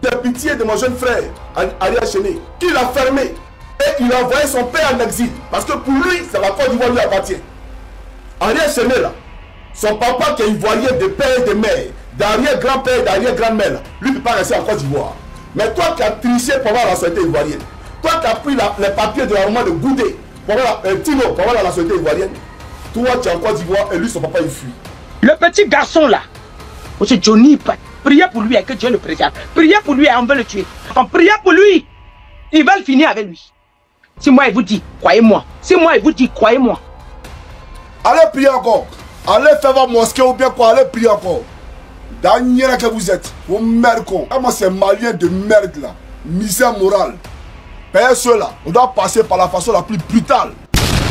de pitié de mon jeune frère, Ariel Chéné, qui l'a fermé et il a envoyé son père en exil. Parce que pour lui, c'est la Côte d'Ivoire lui appartient. Ariel Chéné là, son papa qui est ivoirien de père et de mère, d'arrière-grand-père et d'arrière-grand-mère, lui ne peut pas rester en Côte d'Ivoire. Mais toi qui as triché pour avoir la nationalité ivoirienne, toi qui as pris les papiers de la maman de Goudé, pour avoir Tino, pour avoir la nationalité ivoirienne, toi tu es en Côte d'Ivoire et lui son papa il fuit. Le petit garçon là, monsieur Johnny, priez pour lui et que Dieu le préserve. Priez pour lui et on veut le tuer. Enfin, priez pour lui. Ils veulent finir avec lui. Si moi il vous dit, croyez-moi. Si moi il vous dit, croyez-moi. Allez prier encore. Allez faire votre mosquée ou bien quoi, allez prier encore. Dernière que vous êtes, vos merdes con. Moi c'est malien de merde là. Misère morale. Payez ceux-là, on doit passer par la façon la plus brutale.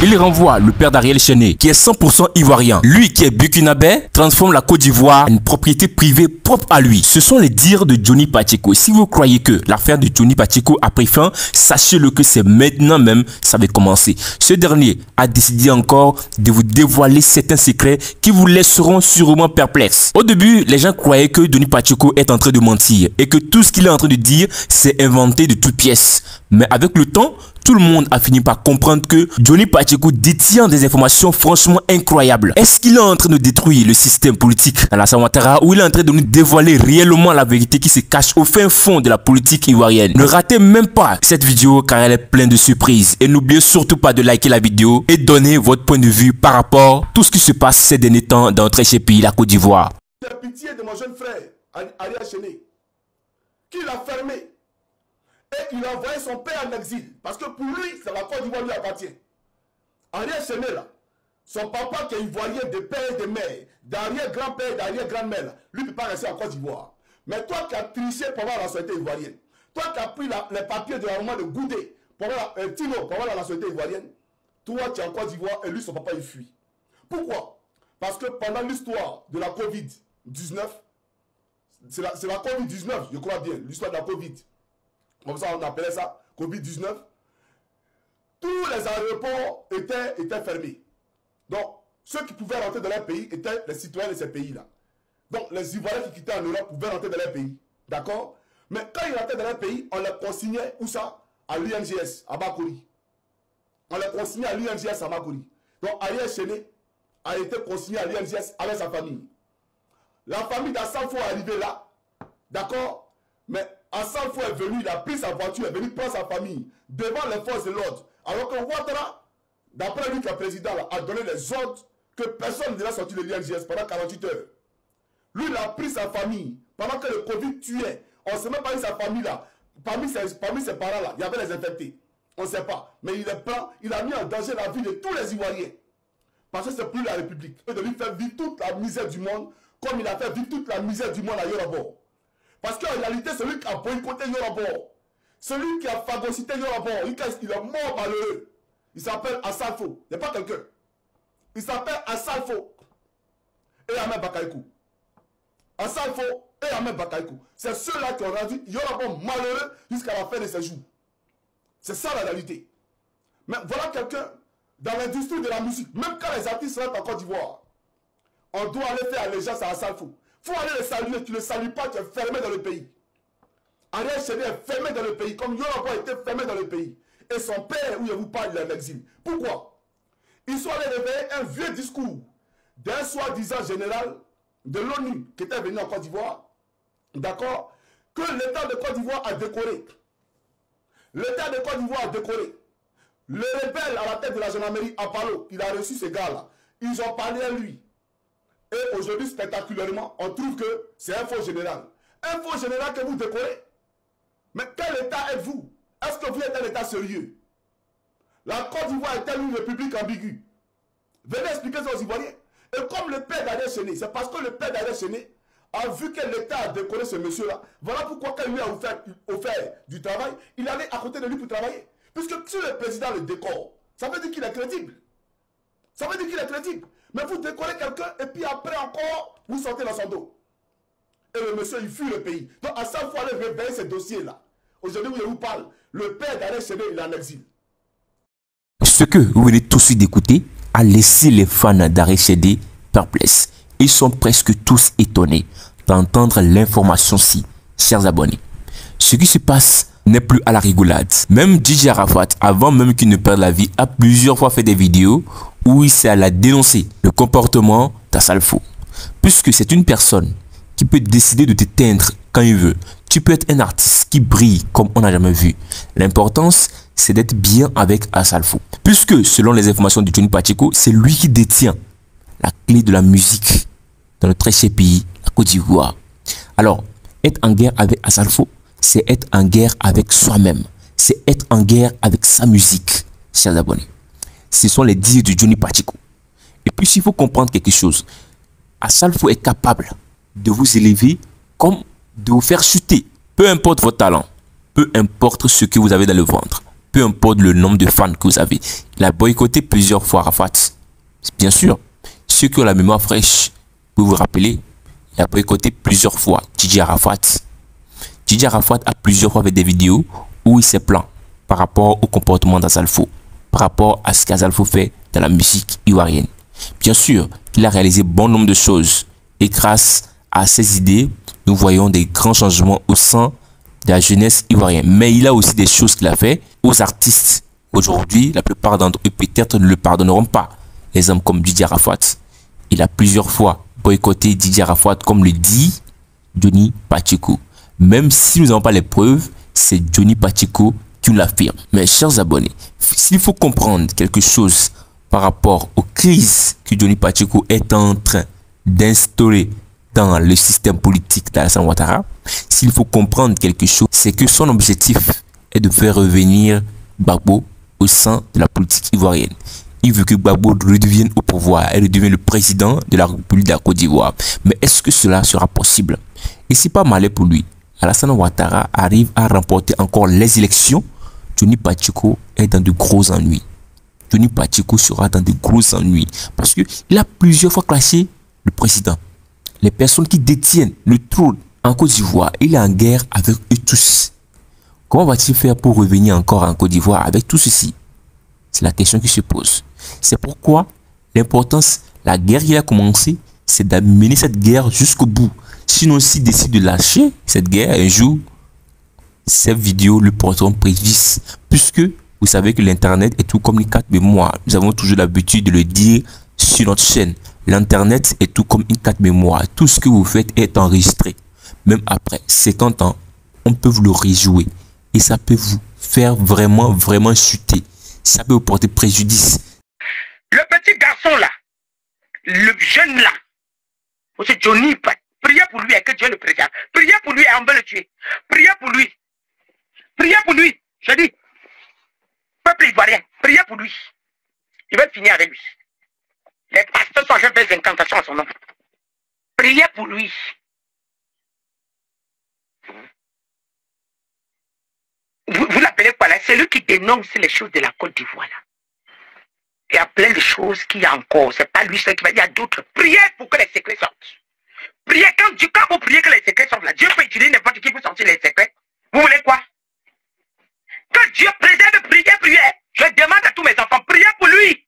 Il renvoie le père d'Ariel Chéné, qui est 100% ivoirien. Lui qui est burkinabé, transforme la Côte d'Ivoire en une propriété privée propre à lui. Ce sont les dires de Johnny Pacheco. Si vous croyez que l'affaire de Johnny Pacheco a pris fin, sachez-le que c'est maintenant même ça va commencer. Ce dernier a décidé encore de vous dévoiler certains secrets qui vous laisseront sûrement perplexes. Au début, les gens croyaient que Johnny Pacheco est en train de mentir et que tout ce qu'il est en train de dire, c'est inventé de toutes pièces. Mais avec le temps, tout le monde a fini par comprendre que Johnny Pacheco détient des informations franchement incroyables. Est-ce qu'il est en train de détruire le système politique d'Alassane Ouattara ou il est en train de nous dévoiler réellement la vérité qui se cache au fin fond de la politique ivoirienne? Ne ratez même pas cette vidéo car elle est pleine de surprises. Et n'oubliez surtout pas de liker la vidéo et donner votre point de vue par rapport à tout ce qui se passe ces derniers temps dans notre cher pays, la Côte d'Ivoire. De pitié de mon jeune frère, Ariel Chéné, qui l'a fermé. Et il a envoyé son père en exil. Parce que pour lui, c'est la Côte d'Ivoire lui appartient. Ariel Chéné là, son papa qui est ivoirien de père et de mère, d'arrière-grand-père et d'arrière-grand-mère, lui ne peut pas rester en Côte d'Ivoire. Mais toi qui as triché pour avoir la nationalité ivoirienne, toi qui as pris les papiers de la maman de Goudé, pour avoir Tino, pour avoir la nationalité ivoirienne, toi tu es en Côte d'Ivoire et lui son papa il fuit. Pourquoi? Parce que pendant l'histoire de la Covid-19, c'est la Covid-19, je crois bien, l'histoire de la Covid. Comme ça, on appelait ça Covid-19. Tous les aéroports étaient fermés. Donc, ceux qui pouvaient rentrer dans leur pays étaient les citoyens de ces pays-là. Donc, les Ivoiriens qui quittaient en Europe pouvaient rentrer dans leur pays. D'accord? Mais quand ils rentraient dans leur pays, on les consignait, où ça? À l'UNGS, à Makori. On les consignait à l'UNGS à Makori. Donc, Ariel Chéné a été consigné à l'UNGS avec sa famille. La famille d'Assanfo est arrivée là. D'accord? Mais Assanfo est venu, il a pris sa voiture, est venu prendre sa famille devant les forces de l'ordre. Alors que Ouattara, d'après lui, le président là, a donné les ordres que personne ne devait sortir de l'INGS pendant 48 heures. Lui, il a pris sa famille pendant que le Covid tuait. On ne sait même pas si sa famille là, parmi ses parents là, il y avait les infectés. On ne sait pas. Mais il a mis en danger la vie de tous les Ivoiriens. Parce que c'est plus la République. Et de lui faire vivre toute la misère du monde, comme il a fait vivre toute la misère du monde à Yorobor. Parce qu'en réalité, celui qui a boycotté Yorobor, celui qui a phagocyté Yorobor, il est mort malheureux. Il s'appelle Assanfo. Il n'est pas quelqu'un. Il s'appelle Assanfo et Ahmed Bakaykou. Assanfo et Ahmed Bakaykou. C'est ceux-là qui ont rendu Yorobor malheureux jusqu'à la fin de ses jours. C'est ça la réalité. Mais voilà quelqu'un dans l'industrie de la musique, même quand les artistes rentrent en Côte d'Ivoire, on doit aller faire allégeance à Assanfo. Il faut aller le saluer, tu ne le salues pas, tu es fermé dans le pays. Ariel Chéné est fermé dans le pays, comme Yorobor était fermé dans le pays. Et son père, où il vous parle, il est en exil. Pourquoi? Ils sont allés réveiller un vieux discours d'un soi-disant général de l'ONU qui était venu en Côte d'Ivoire, d'accord, que l'État de Côte d'Ivoire a décoré. L'État de Côte d'Ivoire a décoré. Le rebelle à la tête de la gendarmerie, Apollo, il a reçu ces gars-là. Ils ont parlé à lui. Et aujourd'hui, spectaculairement, on trouve que c'est un faux général. Un faux général que vous décorez. Mais quel État êtes-vous? Est-ce que vous êtes un État sérieux? La Côte d'Ivoire est une république ambiguë. Venez expliquer ça aux Ivoiriens. Et comme le père d'Ariel Chéné, c'est parce que le père d'Ariel Chéné a vu que l'État a décoré ce monsieur-là. Voilà pourquoi quand lui a offert du travail, il allait à côté de lui pour travailler. Puisque si le président le décore, ça veut dire qu'il est crédible. Ça veut dire qu'il est crédible. Mais vous décorez quelqu'un et puis après encore, vous sortez dans son dos. Et le monsieur, il fuit le pays. Donc à chaque fois, il réveiller ces dossiers-là. Aujourd'hui, où je vous parle, le père d'Ariel Chéné, il est en exil. Ce que vous venez tout de suite d'écouter a laissé les fans d'Ariel Chéné perplexes. Ils sont presque tous étonnés d'entendre l'information-ci, chers abonnés. Ce qui se passe n'est plus à la rigolade. Même DJ Arafat, avant même qu'il ne perde la vie, a plusieurs fois fait des vidéos où il s'est allé dénoncer le comportement d'Assalfo. Puisque c'est une personne qui peut décider de t'éteindre quand il veut. Tu peux être un artiste qui brille comme on n'a jamais vu. L'importance, c'est d'être bien avec Assalfo. Puisque, selon les informations de Johnny Pacheco, c'est lui qui détient la clé de la musique dans notre très cher pays, la Côte d'Ivoire. Alors, être en guerre avec Assalfo, c'est être en guerre avec soi-même. C'est être en guerre avec sa musique, chers abonnés. Ce sont les dires de Johnny Pacheco. Et puis, s'il faut comprendre quelque chose, Assalfo est capable de vous élever comme de vous faire chuter. Peu importe votre talent, peu importe ce que vous avez dans le ventre, peu importe le nombre de fans que vous avez. Il a boycotté plusieurs fois Arafat. Bien sûr, ceux qui ont la mémoire fraîche, vous vous rappelez, il a boycotté plusieurs fois DJ Arafat. DJ Arafat a plusieurs fois fait des vidéos où il s'est plaint par rapport au comportement d'Assalfo, par rapport à ce qu'Assalfo fait dans la musique ivoirienne. Bien sûr, il a réalisé bon nombre de choses et grâce à ses idées, nous voyons des grands changements au sein de la jeunesse ivoirienne. Mais il a aussi des choses qu'il a fait aux artistes. Aujourd'hui, la plupart d'entre eux peut-être ne le pardonneront pas. Les hommes comme DJ Arafat. Il a plusieurs fois boycotté DJ Arafat comme le dit Johnny Pacheco. Même si nous n'avons pas les preuves, c'est Johnny Pacheco qui nous l'affirme. Mais chers abonnés, s'il faut comprendre quelque chose par rapport aux crises que Johnny Pacheco est en train d'instaurer dans le système politique d'Alassane Ouattara, s'il faut comprendre quelque chose, c'est que son objectif est de faire revenir Gbagbo au sein de la politique ivoirienne. Il veut que Gbagbo redevienne au pouvoir et redevienne le président de la République de la Côte d'Ivoire. Mais est-ce que cela sera possible? Et c'est pas malin pour lui. Alassane Ouattara arrive à remporter encore les élections. Johnny Pacheco est dans de gros ennuis. Johnny Pacheco sera dans de gros ennuis parce qu'il a plusieurs fois clashé le président. Les personnes qui détiennent le trône en Côte d'Ivoire, il est en guerre avec eux tous. Comment va-t-il faire pour revenir encore en Côte d'Ivoire avec tout ceci? C'est la question qui se pose. C'est pourquoi l'importance, la guerre qui a commencé, c'est d'amener cette guerre jusqu'au bout. Sinon, s'il décide de lâcher cette guerre, un jour, ces vidéos le porteront préjudice. Puisque vous savez que l'Internet est tout comme une carte mémoire. Nous avons toujours l'habitude de le dire sur notre chaîne. L'Internet est tout comme une carte mémoire. Tout ce que vous faites est enregistré. Même après 50 ans, on peut vous le rejouer. Et ça peut vous faire vraiment chuter. Ça peut vous porter préjudice. Le petit garçon là, le jeune là, c'est Johnny, priez pour lui et que Dieu le préserve. Priez pour lui et on veut le tuer. Priez pour lui. Priez pour lui. Je dis, peuple ivoirien, priez pour lui. Il va finir avec lui. Les pasteurs sont fait des incantations à son nom. Priez pour lui. Vous l'appelez quoi là? C'est lui qui dénonce les choses de la Côte d'Ivoire là. Il y a plein de choses qu'il y a encore. C'est pas lui seul qui va dire, il y a d'autres. Priez pour que les secrets sortent. Priez quand vous priez que les secrets sortent là. Dieu peut utiliser n'importe qui pour sortir les secrets. Vous voulez quoi? Quand Dieu préserve, priez. Je demande à tous mes enfants, priez pour lui.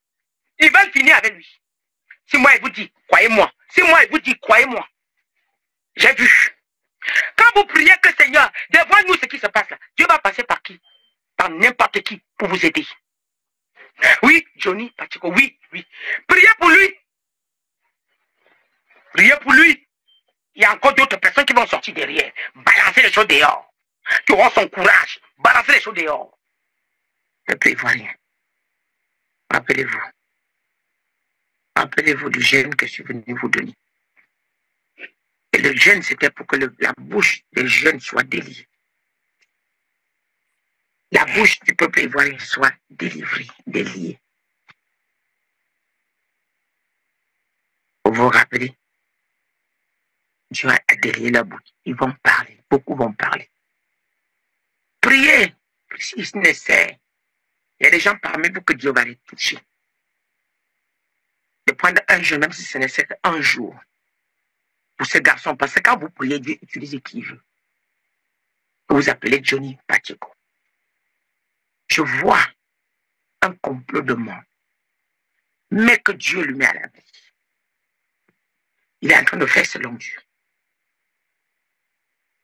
Ils veulent finir avec lui. Si moi il vous dit, croyez-moi. Si moi il vous dit, croyez-moi. J'ai vu. Quand vous priez que Seigneur, devant nous ce qui se passe là, Dieu va passer par qui? Par n'importe qui pour vous aider. Oui, Johnny Pacheco, oui. Priez pour lui. Priez pour lui. Il y a encore d'autres personnes qui vont sortir derrière. Balancer les choses dehors. Qui auront son courage. Balancer les choses dehors. Peuple ivoirien. Rappelez-vous. Rappelez-vous du jeûne que je suis venu vous donner. Et le jeûne, c'était pour que la bouche des jeunes soit déliée. La bouche du peuple ivoirien soit délivrée, déliée. Vous vous rappelez, Dieu a délié la bouche. Ils vont parler, beaucoup vont parler. Priez, si c'est nécessaire. Il y a des gens parmi vous que Dieu va les toucher. De prendre un jeûne, même si ce n'est qu'un jour, pour ce garçon, parce que quand vous priez, Dieu utilise qui veut. Vous appelez Johnny Pacheco. Je vois un complot de mort, mais que Dieu lui met à l'abri. Il est en train de faire selon Dieu.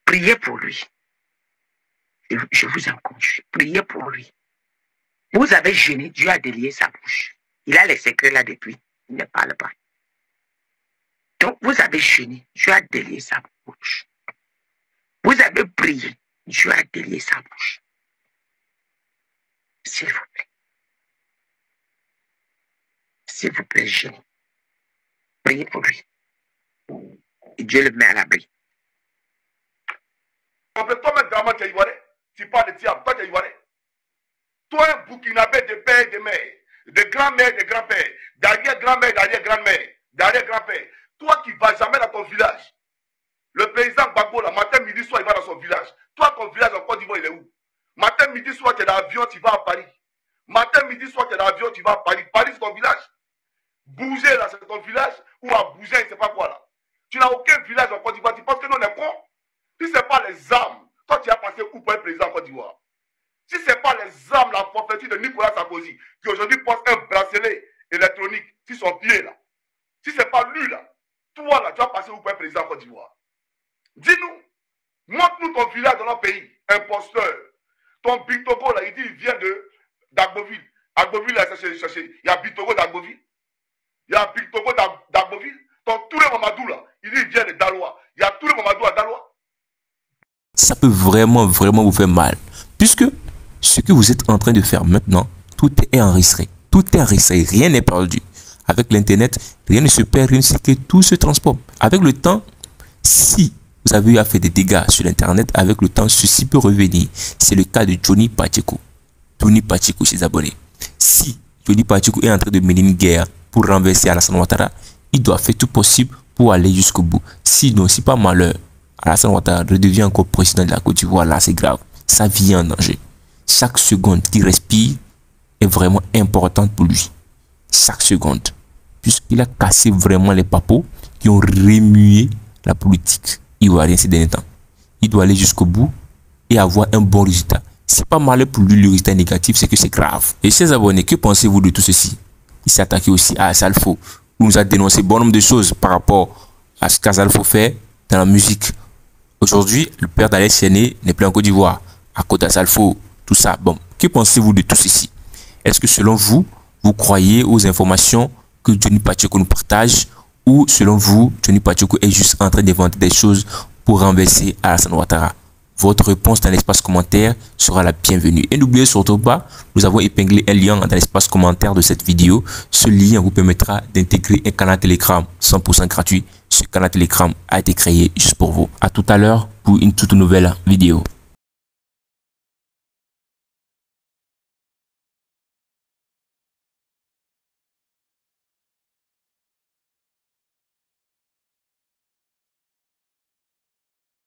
Priez pour lui. Je vous en conjure, priez pour lui. Vous avez jeûné, Dieu a délié sa bouche. Il a les secrets là depuis, il ne parle pas. Donc, vous avez jeûné, Dieu a délié sa bouche. Vous avez prié, Dieu a délié sa bouche. S'il vous plaît. S'il vous plaît, jeûnez. Priez pour lui. Et Dieu le met à l'abri. Toi-même, vraiment, tu es ivoirien. Tu parles de diable, toi, tu es ivoirien. Toi, un Burkinabé de père et de mère, de grand-mère, de grand-père, d'arrière-grand-mère, d'arrière-grand-mère, d'arrière-grand-père. Toi qui ne vas jamais dans ton village. Le président Gbagbo, là, matin, midi, soir, il va dans son village. Toi, ton village en Côte d'Ivoire, il est où? Matin, midi, soir, tu es dans l'avion, tu vas à Paris. Matin, midi, soir, tu es dans l'avion, tu vas à Paris. Paris, c'est ton village. Bouger, là, c'est ton village. Ou à bouger, je ne sais pas quoi, là. Tu n'as aucun village en Côte d'Ivoire. Tu penses que nous, on est cons? Si ce n'est pas les armes, toi, tu as passé où pour être président en Côte d'Ivoire? Si ce n'est pas les armes, la forfaiture de Nicolas Sarkozy, qui aujourd'hui porte un bracelet électronique sur son pied, là. Si ce n'est pas lui, là, toi, là, tu as passé où pour être président en Côte d'Ivoire? Dis-nous, montre-nous ton village dans notre pays, imposteur. Ton Bitogo, là, il dit, il vient d'Agboville. Agboville, là, il y a Bitogo d'Agboville. Il y a Bitogo d'Agboville. Ton Touré Mamadou, là, il dit, il vient de Daloa. Il y a Touré Mamadou à Daloa. Ça peut vraiment vous faire mal. Puisque ce que vous êtes en train de faire maintenant, tout est enregistré. Tout est enregistré, rien n'est perdu. Avec l'internet, rien ne se perd, rien ne se crée, tout se transforme. Avec le temps, si vous avez eu à faire des dégâts sur l'internet, avec le temps, ceci peut revenir. C'est le cas de Johnny Pacheco. Johnny Pacheco, ses abonnés. Si Johnny Pacheco est en train de mener une guerre pour renverser Alassane Ouattara, il doit faire tout possible pour aller jusqu'au bout. Sinon, si pas malheur, Alassane Ouattara redevient encore président de la Côte d'Ivoire, là c'est grave. Sa vie est en danger. Chaque seconde qu'il respire est vraiment importante pour lui. Chaque seconde. Puisqu'il a cassé vraiment les papos qui ont remué la politique ivoirienne ces derniers temps. Il doit aller jusqu'au bout et avoir un bon résultat. C'est pas mal pour lui, le résultat négatif, c'est que c'est grave. Et chers abonnés, que pensez-vous de tout ceci? Il s'est attaqué aussi à Salfo, où nous a dénoncé bon nombre de choses par rapport à ce qu'Azalfo fait dans la musique. Aujourd'hui, le père d'Aliès Séné n'est plus en Côte d'Ivoire, à cause d'Azalfo, tout ça. Bon, que pensez-vous de tout ceci? Est-ce que selon vous, vous croyez aux informations que Johnny Pacheco nous partage, ou selon vous, Johnny Pacheco est juste en train d'inventer des choses pour renverser Alassane Ouattara? Votre réponse dans l'espace commentaire sera la bienvenue. Et n'oubliez surtout pas, nous avons épinglé un lien dans l'espace commentaire de cette vidéo. Ce lien vous permettra d'intégrer un canal Telegram 100% gratuit. Ce canal Telegram a été créé juste pour vous. À tout à l'heure pour une toute nouvelle vidéo.